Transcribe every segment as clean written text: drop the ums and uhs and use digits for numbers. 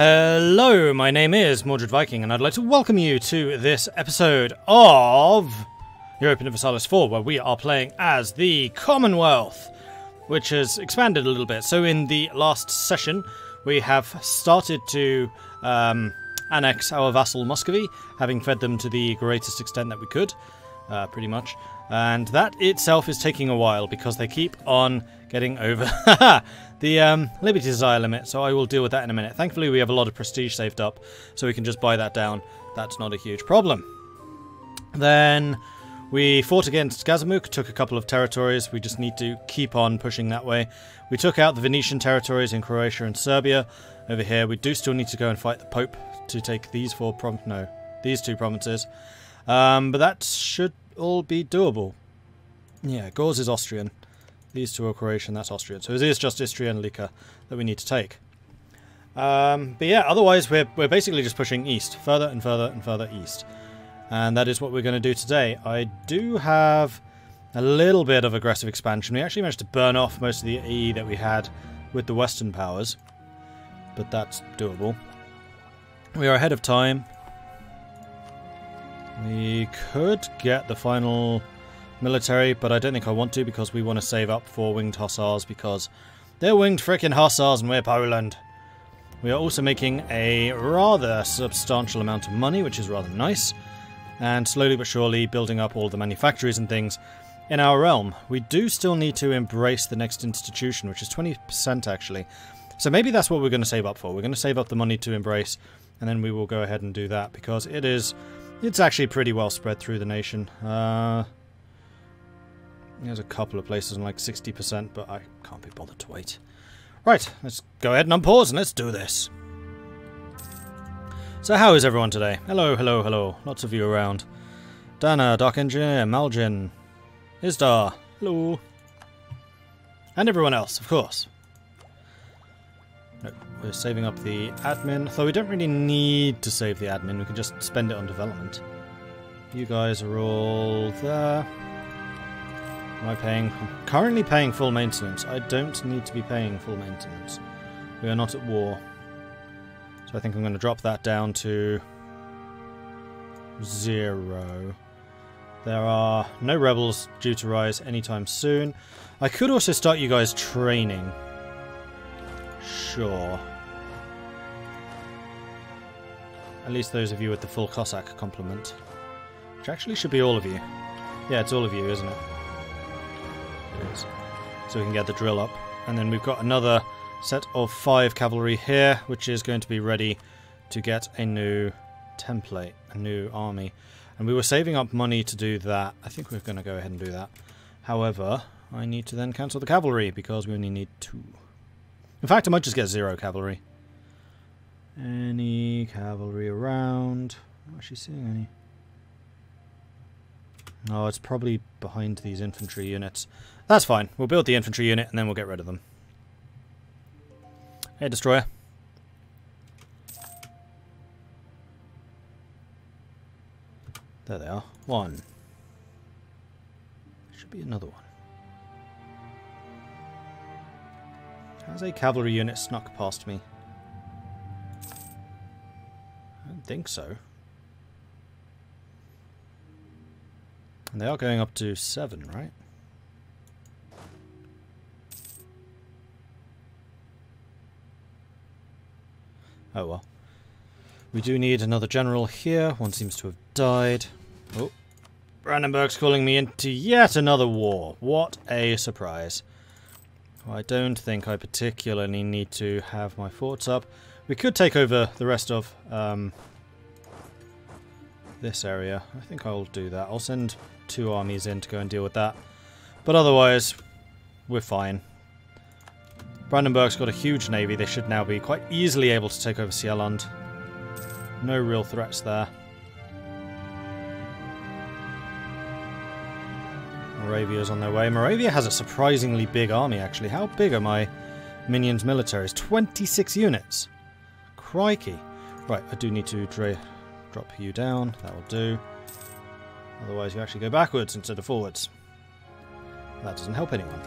Hello, my name is Mordred Viking, and I'd like to welcome you to this episode of Europa Universalis 4, where we are playing as the Commonwealth, which has expanded a little bit. So in the last session, we have started to annex our vassal Muscovy, having fed them to the greatest extent that we could, pretty much. And that itself is taking a while, because they keep on getting over the Liberty Desire limit, so I will deal with that in a minute. Thankfully, we have a lot of prestige saved up, so we can just buy that down. That's not a huge problem. Then we fought against Gazamuk, took a couple of territories. We just need to keep on pushing that way. We took out the Venetian territories in Croatia and Serbia. Over here, we do still need to go and fight the Pope to take these these two provinces. But that should all be doable. Yeah, Gors is Austrian. These two are Croatian, that's Austrian. So it is just Istria and Lika that we need to take. But yeah, otherwise we're basically just pushing east. Further and further and further east. And that is what we're going to do today. I do have a little bit of aggressive expansion. We actually managed to burn off most of the AE that we had with the Western powers. But that's doable. We are ahead of time. We could get the final military, but I don't think I want to, because we want to save up for winged hussars, because they're winged frickin' hussars and we're Poland. We are also making a rather substantial amount of money, which is rather nice, and slowly but surely building up all the manufactories and things in our realm. We do still need to embrace the next institution, which is 20% actually. So maybe that's what we're going to save up for. We're going to save up the money to embrace, and then we will go ahead and do that, because it's actually pretty well spread through the nation. There's a couple of places on like 60%, but I can't be bothered to wait. Right, let's go ahead and unpause and let's do this. So how is everyone today? Hello, hello, hello. Lots of you around. Dana, Dark Engineer, Malgin, Isdar, hello. And everyone else, of course. No, we're saving up the admin, though we don't really need to save the admin, we can just spend it on development. You guys are all there. Am I paying? I'm currently paying full maintenance. I don't need to be paying full maintenance. We are not at war. So I think I'm going to drop that down to 0. There are no rebels due to rise anytime soon. I could also start you guys training. Sure. At least those of you with the full Cossack complement. Which actually should be all of you. Yeah, it's all of you, isn't it? It is. So we can get the drill up. And then we've got another set of 5 cavalry here, which is going to be ready to get a new template, a new army. And we were saving up money to do that. I think we're going to go ahead and do that. However, I need to then cancel the cavalry, because we only need 2. In fact, I might just get 0 cavalry. Any cavalry around? I'm not actually seeing any. No, it's probably behind these infantry units. That's fine. We'll build the infantry unit and then we'll get rid of them. Hey, destroyer. There they are. 1. There should be another one. Has a cavalry unit snuck past me? I don't think so. And they are going up to 7, right? Oh well. We do need another general here. One seems to have died. Oh. Brandenburg's calling me into yet another war. What a surprise. Well, I don't think I particularly need to have my forts up. We could take over the rest of this area. I think I'll do that. I'll send 2 armies in to go and deal with that. But otherwise, we're fine. Brandenburg's got a huge navy. They should now be quite easily able to take over Sealand. No real threats there. Moravia's on their way. Moravia has a surprisingly big army, actually. How big are my minions' militaries? 26 units. Crikey. Right, I do need to drop you down. That will do. Otherwise you actually go backwards instead of forwards. That doesn't help anyone.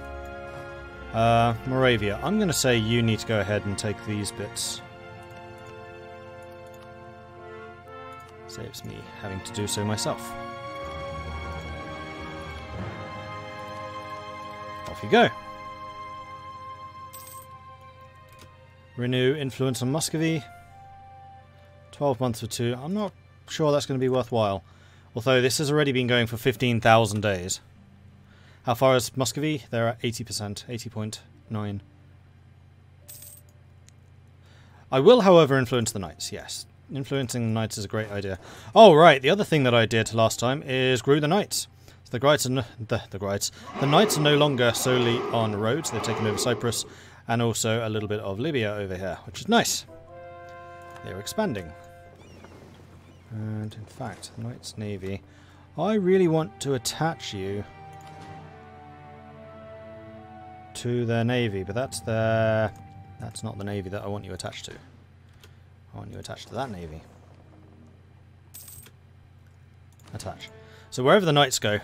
Moravia, I'm going to say you need to go ahead and take these bits. Saves me having to do so myself. Off you go. Renew influence on Muscovy. 12 months for 2. I'm not sure that's going to be worthwhile. Although this has already been going for 15,000 days. How far is Muscovy? They're at 80%. 80.9. I will, however, influence the knights, yes. Influencing the knights is a great idea. Oh, right, the other thing that I did last time is grew the knights. So the knights are no longer solely on Rhodes. They've taken over Cyprus and also a little bit of Libya over here, which is nice. They're expanding. And in fact, the Knights Navy. I really want to attach you to their navy, but that's not the navy that I want you attached to. I want you attached to that navy. Attach. So wherever the knights go,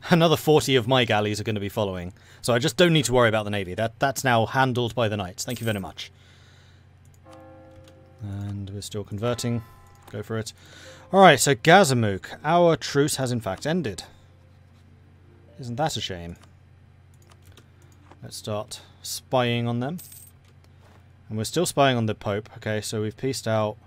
another 40 of my galleys are going to be following. So I just don't need to worry about the navy. That's now handled by the knights. Thank you very much. And we're still converting. Go for it. Alright, so Gazamuk. Our truce has in fact ended. Isn't that a shame? Let's start spying on them. And we're still spying on the Pope. Okay, so we've pieced out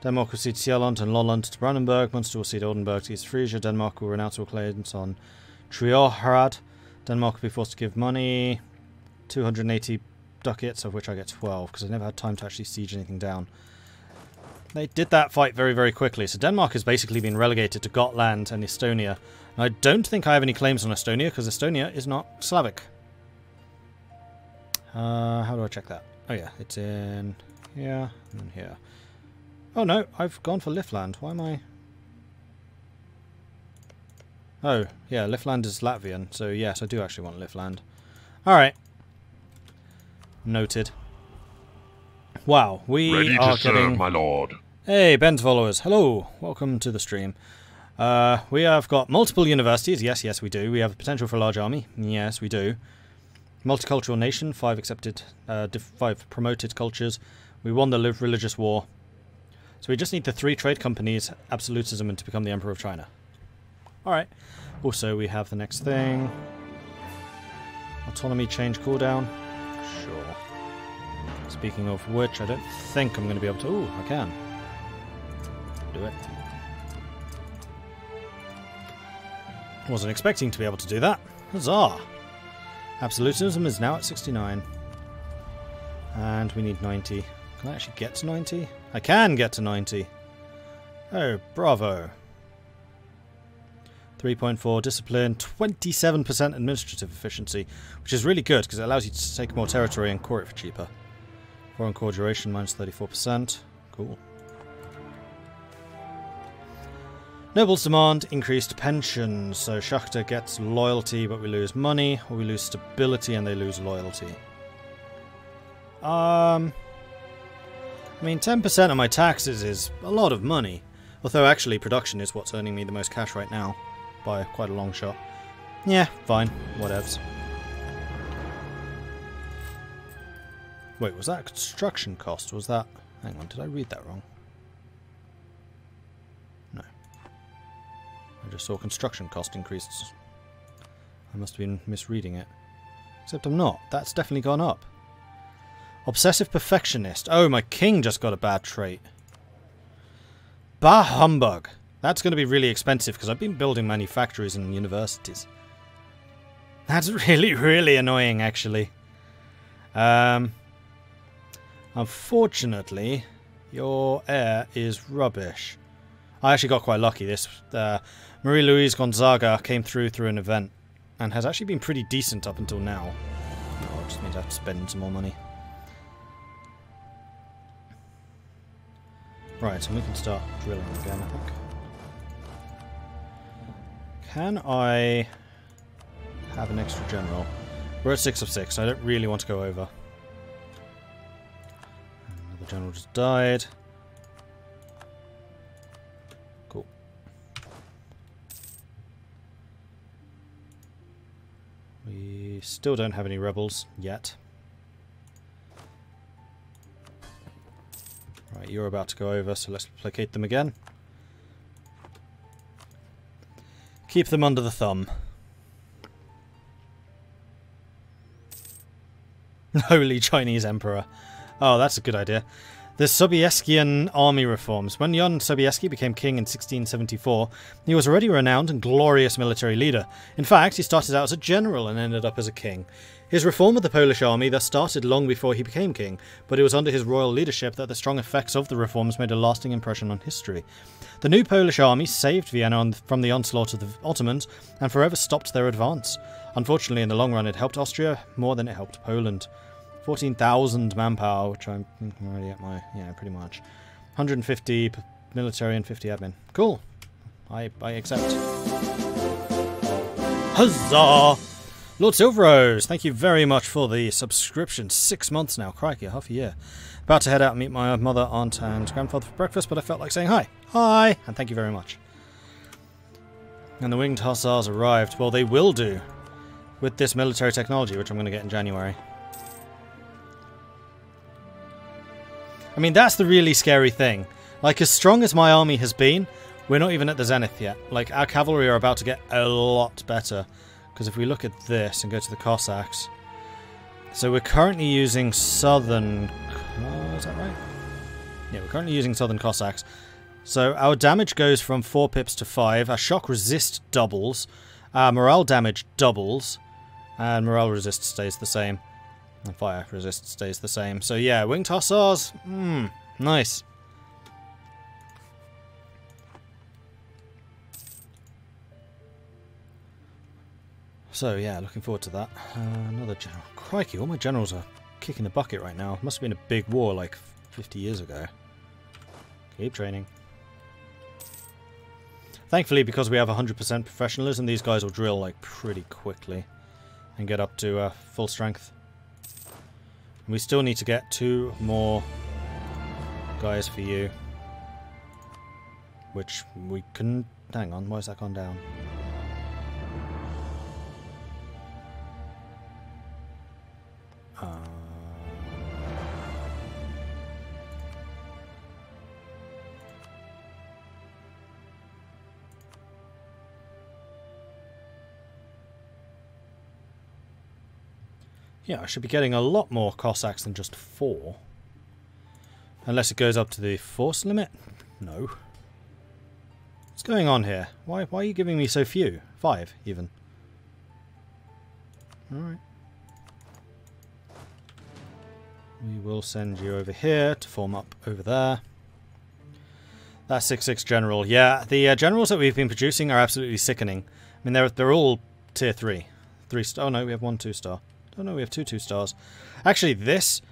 Denmark will cede Sjælland and Lolland to Brandenburg. Munster will cede Oldenburg to East Frisia. Denmark will renounce all claims on Trioharad. Denmark will be forced to give money. 280 ducats, of which I get 12, because I never had time to actually siege anything down. They did that fight very, very quickly. So Denmark has basically been relegated to Gotland and Estonia. And I don't think I have any claims on Estonia, because Estonia is not Slavic. How do I check that? Oh yeah, it's in here and here. Oh no, I've gone for Livland. Why am I... Oh, yeah, Livland is Latvian, so yes, I do actually want Livland. Alright. Noted. Wow, we Ready are to serve, getting... my lord. Hey, Ben's followers. Hello, welcome to the stream. We have got multiple universities. Yes, we do. We have the potential for a large army. Yes, we do. Multicultural nation, 5 accepted, 5 promoted cultures. We won the religious war. So we just need the 3 trade companies, absolutism, and to become the Emperor of China. Alright. Also, we have the next thing. Autonomy change cooldown. Sure. Speaking of which, I don't think I'm going to be able to... Ooh, I can. Do it. Wasn't expecting to be able to do that. Huzzah! Absolutism is now at 69. And we need 90. Can I actually get to 90? I can get to 90. Oh, bravo. 3.4 discipline, 27% administrative efficiency, which is really good because it allows you to take more territory and core it for cheaper. Foreign core duration minus 34%. Cool. Nobles demand increased pensions, so Shakhtar gets loyalty but we lose money, or we lose stability and they lose loyalty. I mean, 10% of my taxes is a lot of money, although actually production is what's earning me the most cash right now, by quite a long shot. Yeah, fine, whatevs. Wait, was that construction cost? Was that... Hang on, did I read that wrong? No. I just saw construction cost increased. I must have been misreading it. Except I'm not. That's definitely gone up. Obsessive perfectionist. Oh, my king just got a bad trait. Bah humbug. That's going to be really expensive because I've been building manufactories and universities. That's really, really annoying, actually. Unfortunately, your heir is rubbish. I actually got quite lucky. This Marie-Louise Gonzaga came through an event and has actually been pretty decent up until now. Oh, it just means I have to spend some more money. Right, and we can start drilling again, I think. Can I have an extra general? We're at 6 of 6, I don't really want to go over. Another general just died. Cool. We still don't have any rebels yet. Right, you're about to go over, so let's placate them again. Keep them under the thumb. Holy Chinese Emperor. Oh, that's a good idea. The Sobieskian army reforms. When Jan Sobieski became king in 1674, he was already a renowned and glorious military leader. In fact, he started out as a general and ended up as a king. His reform of the Polish army thus started long before he became king, but it was under his royal leadership that the strong effects of the reforms made a lasting impression on history. The new Polish army saved Vienna from the onslaught of the Ottomans and forever stopped their advance. Unfortunately, in the long run, it helped Austria more than it helped Poland. 14,000 manpower, which I'm already at my... yeah, pretty much. 150 military and 50 admin. Cool. I accept. Huzzah! Lord Silverrose, thank you very much for the subscription. 6 months now. Crikey, half a year. About to head out and meet my mother, aunt and grandfather for breakfast, but I felt like saying hi. Hi! And thank you very much. And the winged hussars arrived. Well, they will do. With this military technology, which I'm going to get in January. I mean, that's the really scary thing. Like, as strong as my army has been, we're not even at the zenith yet. Like, our cavalry are about to get a lot better. Because if we look at this and go to the Cossacks... So we're currently using southern... Oh, is that right? Yeah, we're currently using southern Cossacks. So our damage goes from 4 pips to 5. Our shock resist doubles. Our morale damage doubles. And morale resist stays the same. And fire resist stays the same. So yeah, winged hussars. Nice. So yeah, looking forward to that. Another general. Crikey, all my generals are kicking the bucket right now. Must have been a big war like 50 years ago. Keep training. Thankfully, because we have 100% professionalism, these guys will drill like pretty quickly and get up to full strength. We still need to get 2 more guys for you. Which we can... Hang on, why has that gone down? Yeah, I should be getting a lot more Cossacks than just 4. Unless it goes up to the force limit? No. What's going on here? Why are you giving me so few? 5, even. Alright. We will send you over here to form up over there. That 6-6 general. Yeah, the generals that we've been producing are absolutely sickening. I mean, they're all tier 3. 3-star. Oh no, we have 1 2-star. Oh no, we have 2 2-stars. Actually, this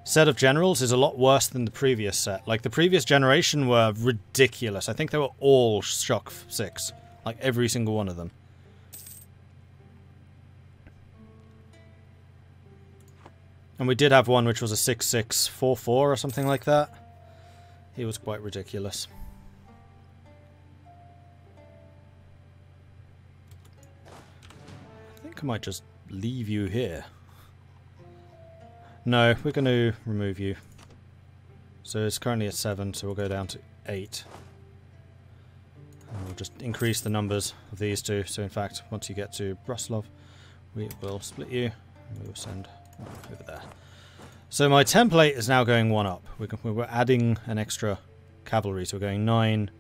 set of generals is a lot worse than the previous set. Like, the previous generation were ridiculous. I think they were all shock 6. Like, every single one of them. And we did have one which was a 6-6-4-4 or something like that. He was quite ridiculous. I think I might just leave you here. No, we're going to remove you. So it's currently at 7, so we'll go down to 8. And we'll just increase the numbers of these 2. So in fact, once you get to Brusilov, we will split you. And we will send over there. So my template is now going 1 up. We're adding an extra cavalry, so we're going 9,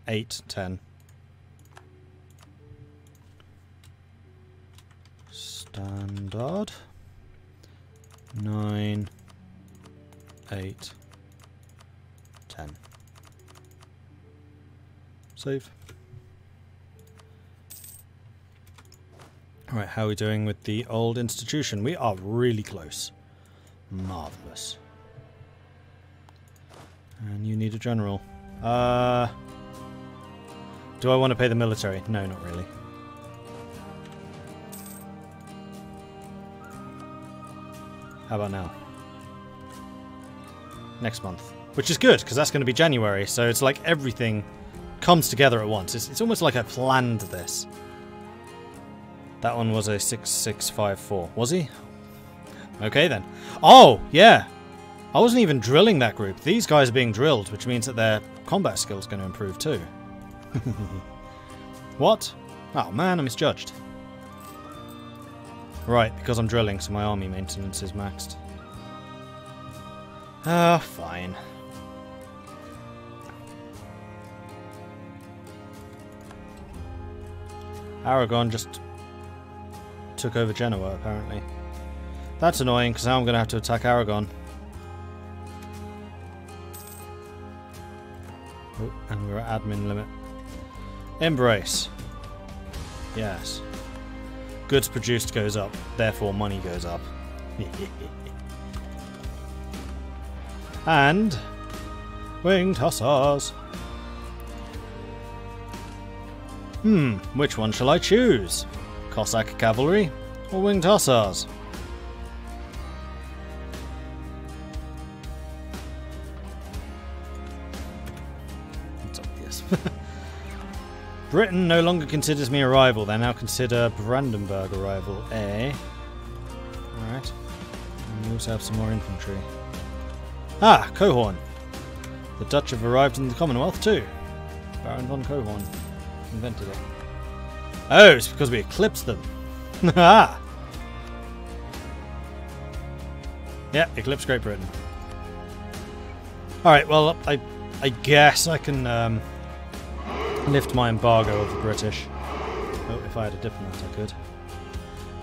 8, 10. Standard. 9, 8, 10. Save. Alright, how are we doing with the old institution? We are really close. Marvellous. And you need a general. Do I want to pay the military? No, not really. How about now? Next month. Which is good, because that's going to be January, so it's like everything comes together at once. It's almost like I planned this. That one was a 6654. Was he? Okay then. Oh, yeah. I wasn't even drilling that group. These guys are being drilled, which means that their combat skill is going to improve too. What? Oh man, I misjudged. Right, because I'm drilling, so my army maintenance is maxed. Ah, fine. Aragon just took over Genoa, apparently. That's annoying, because now I'm going to have to attack Aragon. Oh, and we're at admin limit. Embrace. Yes. Goods produced goes up, therefore money goes up. And winged hussars. Which one shall I choose? Cossack cavalry or winged hussars? It's obvious. Britain no longer considers me a rival. They now consider Brandenburg a rival. Eh? Alright. And we also have some more infantry. Ah, Cohorn. The Dutch have arrived in the Commonwealth too. Baron von Cohorn invented it. Oh, it's because we eclipsed them. Ah. Yeah, eclipse Great Britain. Alright, well, I guess I can lift my embargo of the British. Oh, if I had a diplomat, I could.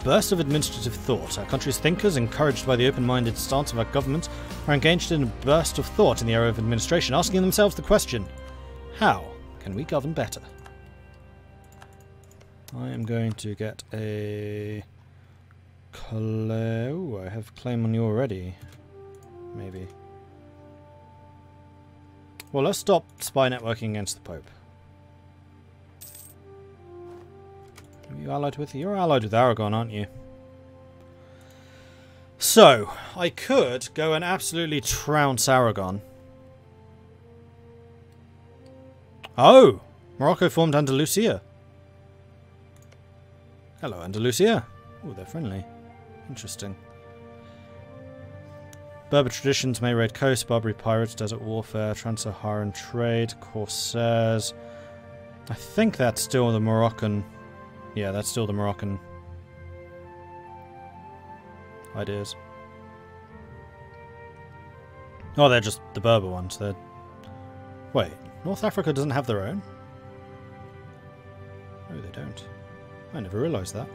Burst of administrative thought. Our country's thinkers, encouraged by the open-minded stance of our government, are engaged in a burst of thought in the area of administration, asking themselves the question, how can we govern better? I am going to get a... Oh, I have claim on you already. Maybe. Well, let's stop spy networking against the Pope. Are you allied with? You're allied with Aragon, aren't you? So, I could go and absolutely trounce Aragon. Oh! Morocco formed Andalusia. Hello, Andalusia. Oh, they're friendly. Interesting. Berber traditions may raid coast, Barbary pirates, desert warfare, trans-Saharan trade, corsairs. I think that's still the Moroccan... Yeah, that's still the Moroccan ideas. Oh, they're just the Berber ones. They're... Wait, North Africa doesn't have their own? No, they don't. I never realised that.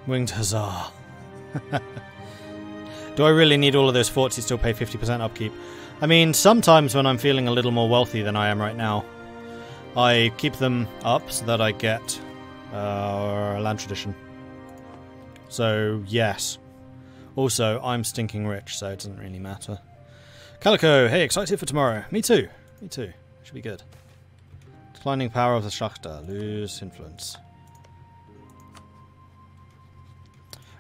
Winged Hussar. Do I really need all of those forts? You still pay 50% upkeep. I mean, sometimes when I'm feeling a little more wealthy than I am right now, I keep them up so that I get land tradition. So, yes. Also, I'm stinking rich, so it doesn't really matter. Calico, hey, excited for tomorrow. Me too. Me too. Should be good. Declining power of the Shachta. Lose influence.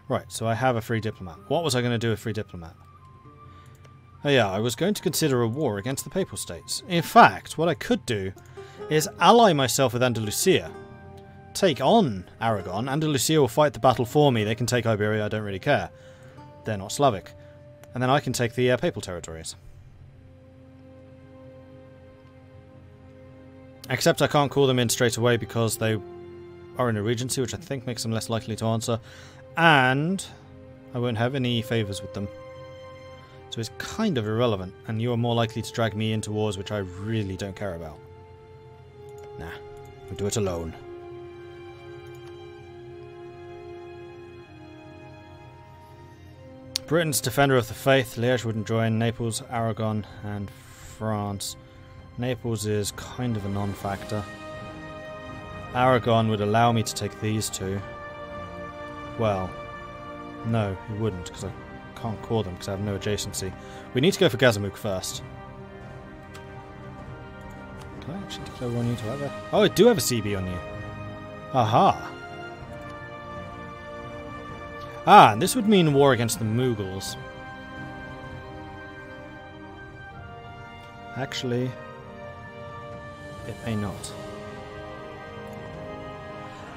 Right, so I have a free diplomat. What was I going to do with free diplomat? Oh yeah, I was going to consider a war against the Papal States. In fact, what I could do is ally myself with Andalusia. Take on Aragon. Andalusia will fight the battle for me. They can take Iberia, I don't really care. They're not Slavic. And then I can take the Papal territories. Except I can't call them in straight away because they are in a regency, which I think makes them less likely to answer. And I won't have any favours with them. So it's kind of irrelevant, and you are more likely to drag me into wars which I really don't care about. Nah, we'll do it alone. Britain's defender of the faith. Liège wouldn't join. Naples, Aragon, and France. Naples is kind of a non-factor. Aragon would allow me to take these two. Well, no, it wouldn't, because I can't core them because I have no adjacency. We need to go for Gazamuk first. Can I actually declare war on you to ever? Oh, I do have a CB on you. Aha! Ah, and this would mean war against the Mughals. Actually, it may not.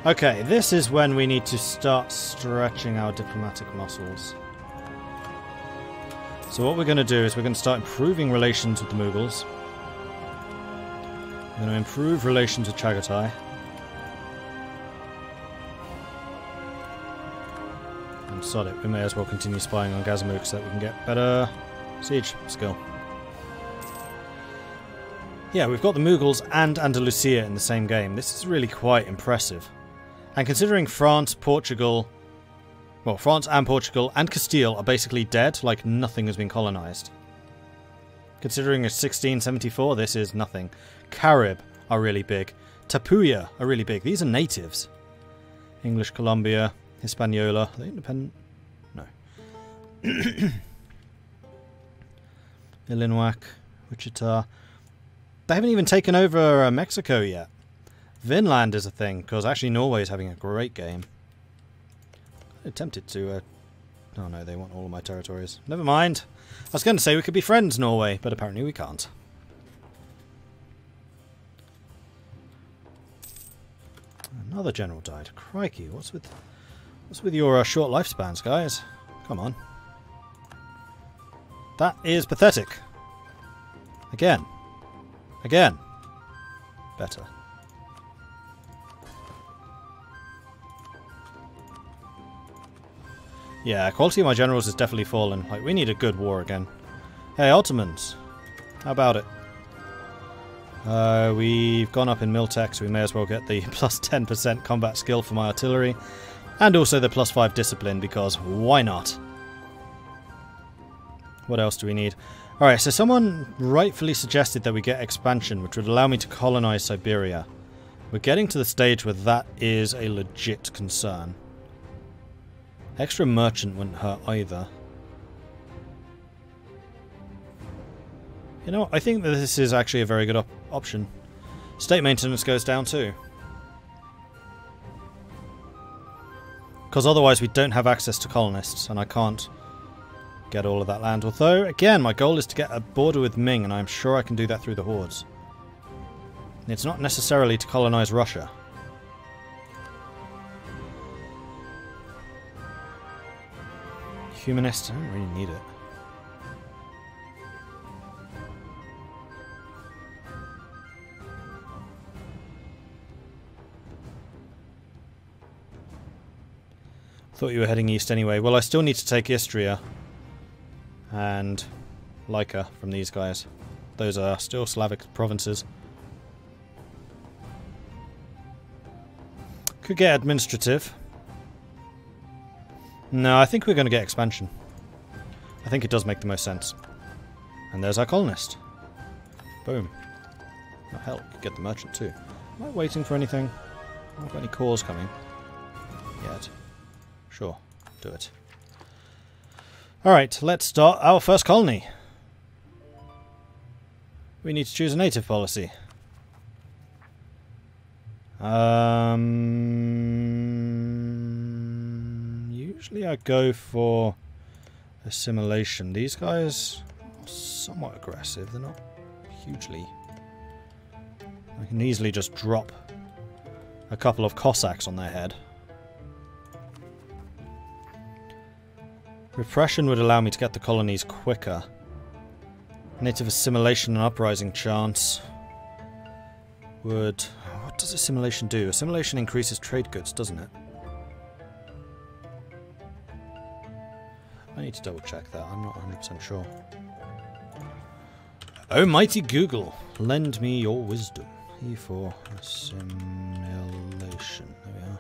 Okay, this is when we need to start stretching our diplomatic muscles. So what we're going to do is we're going to start improving relations with the Mughals. We're going to improve relations with Chagatai. And sod it, we may as well continue spying on Gazimuk so that we can get better siege skill. Yeah, we've got the Mughals and Andalusia in the same game. This is really quite impressive. And considering France, Portugal... Well, France and Portugal and Castile are basically dead, like nothing has been colonised. Considering it's 1674, this is nothing. Carib are really big. Tapuya are really big. These are natives. English Colombia, Hispaniola. Are they independent? No. Illinois, Wichita. They haven't even taken over Mexico yet. Vinland is a thing, because actually Norway is having a great game. I attempted to... Oh no, they want all of my territories. Never mind. I was going to say we could be friends, Norway, but apparently we can't. Another general died. Crikey, what's with your short lifespans, guys? Come on. That is pathetic. Again. Again. Better. Yeah, quality of my generals has definitely fallen. Like, we need a good war again. Hey, Ottomans. How about it? We've gone up in Miltech, so we may as well get the plus 10% combat skill for my artillery. And also the plus 5 discipline, because why not? What else do we need? Alright, so someone rightfully suggested that we get expansion, which would allow me to colonize Siberia. We're getting to the stage where that is a legit concern. Extra merchant wouldn't hurt either. You know, I think that this is actually a very good option. State maintenance goes down too. Because otherwise we don't have access to colonists, and I can't get all of that land. Although, again, my goal is to get a border with Ming, and I'm sure I can do that through the hordes. It's not necessarily to colonize Russia. Humanist, I don't really need it. Thought you were heading east anyway. Well, I still need to take Istria and Lyca from these guys. Those are still Slavic provinces. Could get administrative. No, I think we're going to get expansion. I think it does make the most sense. And there's our colonist. Boom. Oh, hell, could get the merchant too. Am I waiting for anything? I haven't got any cores coming yet. Sure, do it. Alright, let's start our first colony. We need to choose a native policy. Usually I go for assimilation. These guys are somewhat aggressive. They're not hugely... I can easily just drop a couple of Cossacks on their head. Repression would allow me to get the colonies quicker. Native assimilation and uprising chance would... What does assimilation do? Assimilation increases trade goods, doesn't it? I need to double check that. I'm not 100% sure. Oh, mighty Google, lend me your wisdom. E for assimilation. There we are.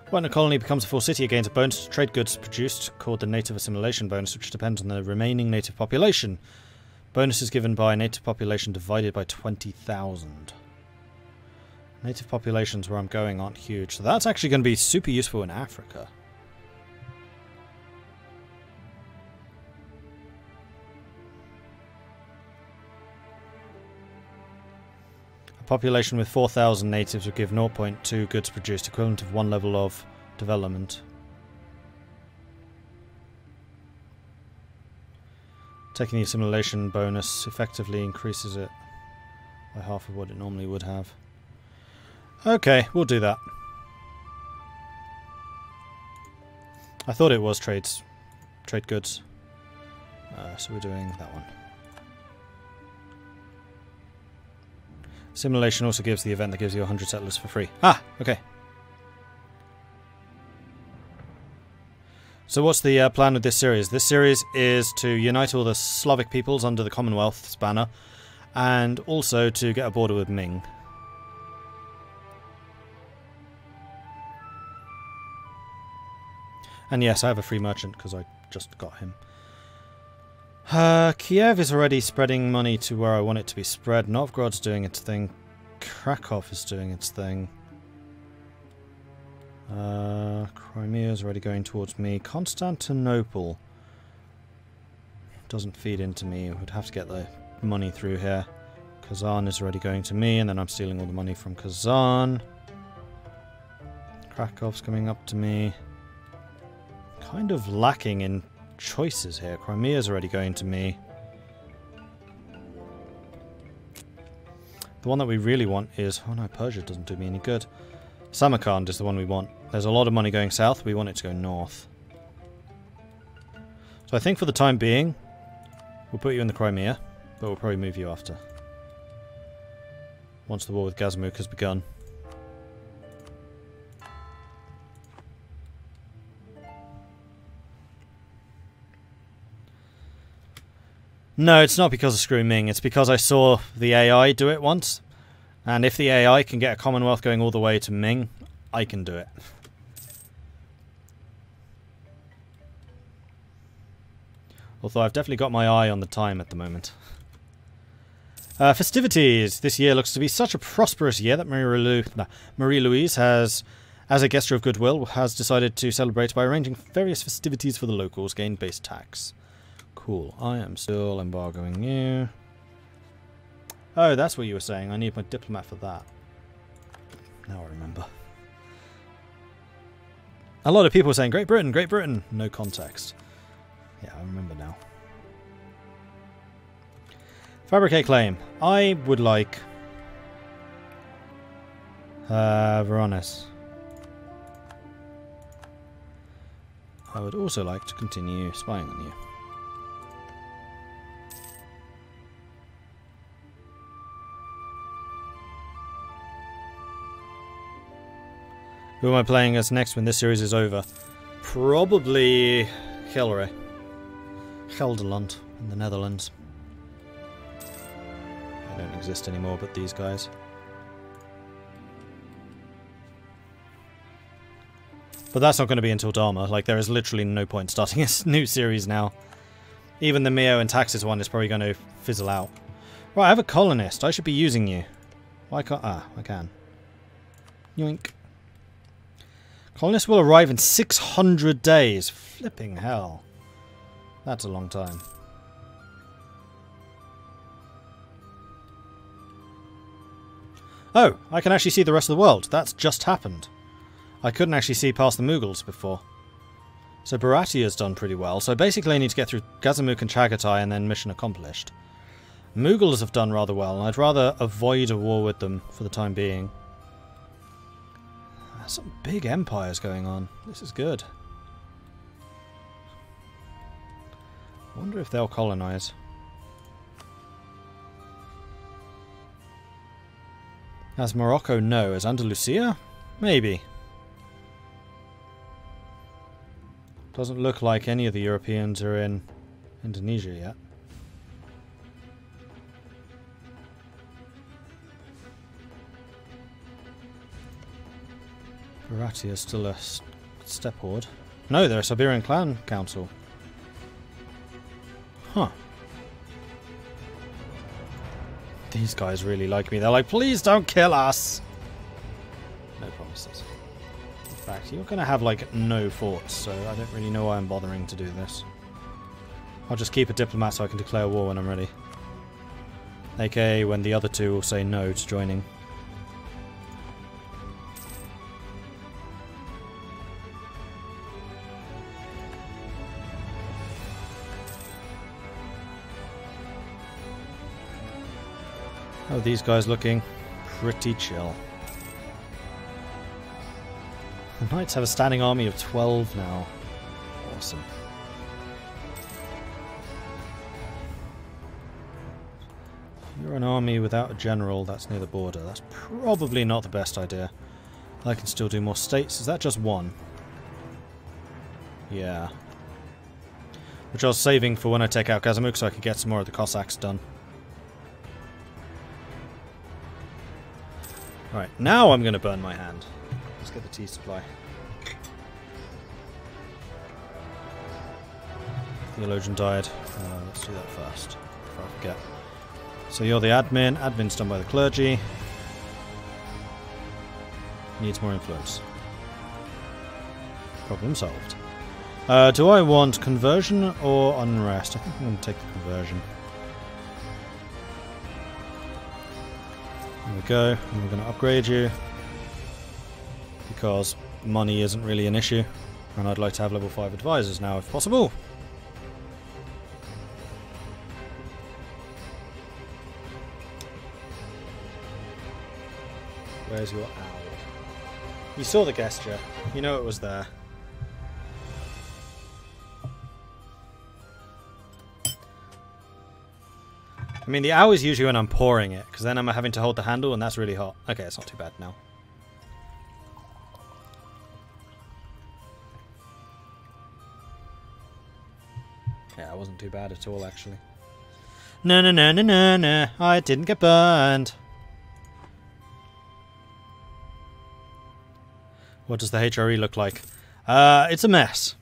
When a colony becomes a full city, it gains a bonus to trade goods produced called the native assimilation bonus, which depends on the remaining native population. Bonus is given by native population divided by 20,000. Native populations where I'm going aren't huge, so that's actually going to be super useful in Africa. A population with 4,000 natives would give 0.2 goods produced, equivalent of 1 level of development. Taking the assimilation bonus effectively increases it by half of what it normally would have. Okay, we'll do that. I thought it was trade goods. So we're doing that one. Simulation also gives the event that gives you 100 settlers for free. Ah, okay. So what's the plan with this series? This series is to unite all the Slavic peoples under the Commonwealth's banner, and also to get a border with Ming. And yes, I have a free merchant because I just got him. Kiev is already spreading money to where I want it to be spread. Novgorod's doing its thing. Krakow is doing its thing. Crimea is already going towards me. Constantinople doesn't feed into me. Would have to get the money through here. Kazan is already going to me, and then I'm stealing all the money from Kazan. Krakow's coming up to me. Kind of lacking in choices here. Crimea's already going to me. The one that we really want is... oh no, Persia doesn't do me any good. Samarkand is the one we want. There's a lot of money going south. We want it to go north. So I think for the time being, we'll put you in the Crimea, but we'll probably move you after. Once the war with Gazmuk has begun. No, it's not because of screw Ming. It's because I saw the AI do it once. And if the AI can get a Commonwealth going all the way to Ming, I can do it. Although I've definitely got my eye on the time at the moment. Festivities. This year looks to be such a prosperous year that Marie-Louise has, as a gesture of goodwill, has decided to celebrate by arranging various festivities for the locals, gain base tax. Cool. I am still embargoing you. Oh, that's what you were saying. I need my diplomat for that. Now I remember. A lot of people were saying, Great Britain, Great Britain. No context. Yeah, I remember now. Fabricate claim. I would like... Varones. I would also like to continue spying on you. Who am I playing as next when this series is over? Probably Gelre. Gelderland in the Netherlands. They don't exist anymore, but these guys. But that's not going to be until Dharma. Like, there is literally no point starting a new series now. Even the Mio and Taxes one is probably going to fizzle out. Right, I have a colonist. I should be using you. Why can't... ah, I can. Yoink. Colonists will arrive in 600 days. Flipping hell. That's a long time. Oh, I can actually see the rest of the world. That's just happened. I couldn't actually see past the Mughals before. So Baratia's done pretty well. So basically I need to get through Gazamuk and Chagatai and then mission accomplished. Mughals have done rather well, and I'd rather avoid a war with them for the time being. Some big empires going on. This is good. I wonder if they'll colonize. As Morocco, no. As Andalusia? Maybe. Doesn't look like any of the Europeans are in Indonesia yet. Baratia is still a steppe horde. No, they're a Siberian clan council. Huh. These guys really like me. They're like, please don't kill us! No promises. In fact, you're going to have, like, no forts, so I don't really know why I'm bothering to do this. I'll just keep a diplomat so I can declare war when I'm ready. AKA when the other two will say no to joining. Oh, these guys looking pretty chill. The Knights have a standing army of 12 now. Awesome. You're an army without a general that's near the border. That's probably not the best idea. I can still do more states. Is that just one? Yeah. Which I was saving for when I take out Kazamuk so I could get some more of the Cossacks done. Right, now I'm going to burn my hand. Let's get the tea supply. Theologian died. Let's do that first, before I forget. So you're the admin. Admin's done by the clergy. Needs more influence. Problem solved. Do I want conversion or unrest? I think I'm going to take the conversion. There we go. And we're going to upgrade you. Because money isn't really an issue. And I'd like to have level 5 advisors now if possible. Where's your owl? You saw the gesture. You know it was there. I mean, the owl is usually when I'm pouring it, because then I'm having to hold the handle, and that's really hot. Okay, it's not too bad now. Yeah, it wasn't too bad at all, actually. No, no, no, no, no, no. I didn't get burned. What does the HRE look like? It's a mess.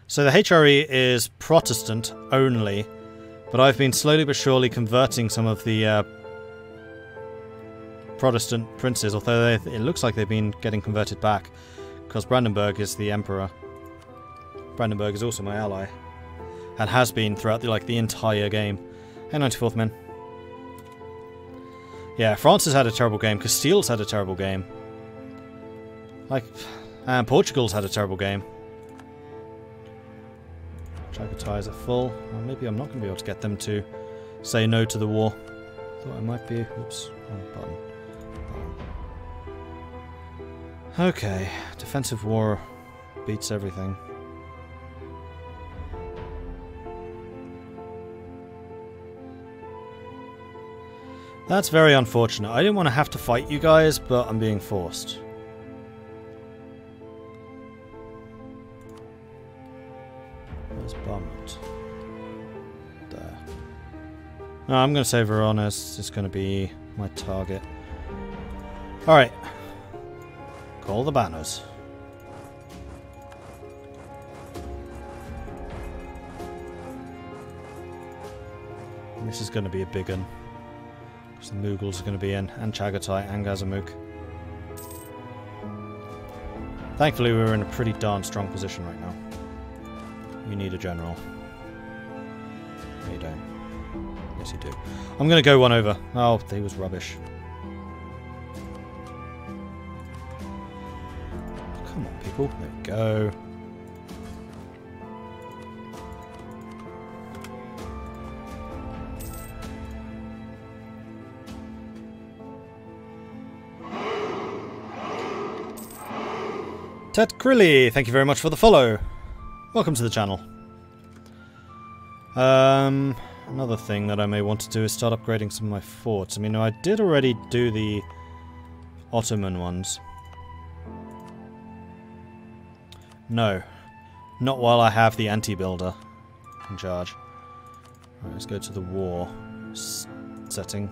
So the HRE is Protestant only, but I've been slowly but surely converting some of the Protestant princes, although it looks like they've been getting converted back, because Brandenburg is the emperor. Brandenburg is also my ally, and has been throughout the entire game. Hey, 94th men. Yeah, France has had a terrible game. Castile's had a terrible game. And Portugal's had a terrible game. Chagatai is at full. Well, maybe I'm not going to be able to get them to say no to the war. Thought I might be. Oops, wrong button. Okay, defensive war beats everything. That's very unfortunate. I didn't want to have to fight you guys, but I'm being forced. Where's Barmouth? There. No, I'm going to say Verona's is going to be my target. Alright. Call the banners. And this is going to be a big one. Because the Mughals are going to be in, and Chagatai and Gazamuk. Thankfully, we're in a pretty darn strong position right now. You need a general. No, you don't. Yes, you do. I'm going to go one over. Oh, he was rubbish. Come on, people. There we go. Ted Crilly, thank you very much for the follow. Welcome to the channel. Another thing that I may want to do is start upgrading some of my forts. I mean, I did already do the Ottoman ones. No. Not while I have the anti-builder in charge. Right, let's go to the war. Standing.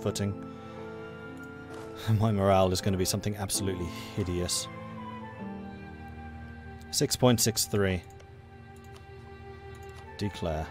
Footing. My morale is going to be something absolutely hideous. 6.63. Declare.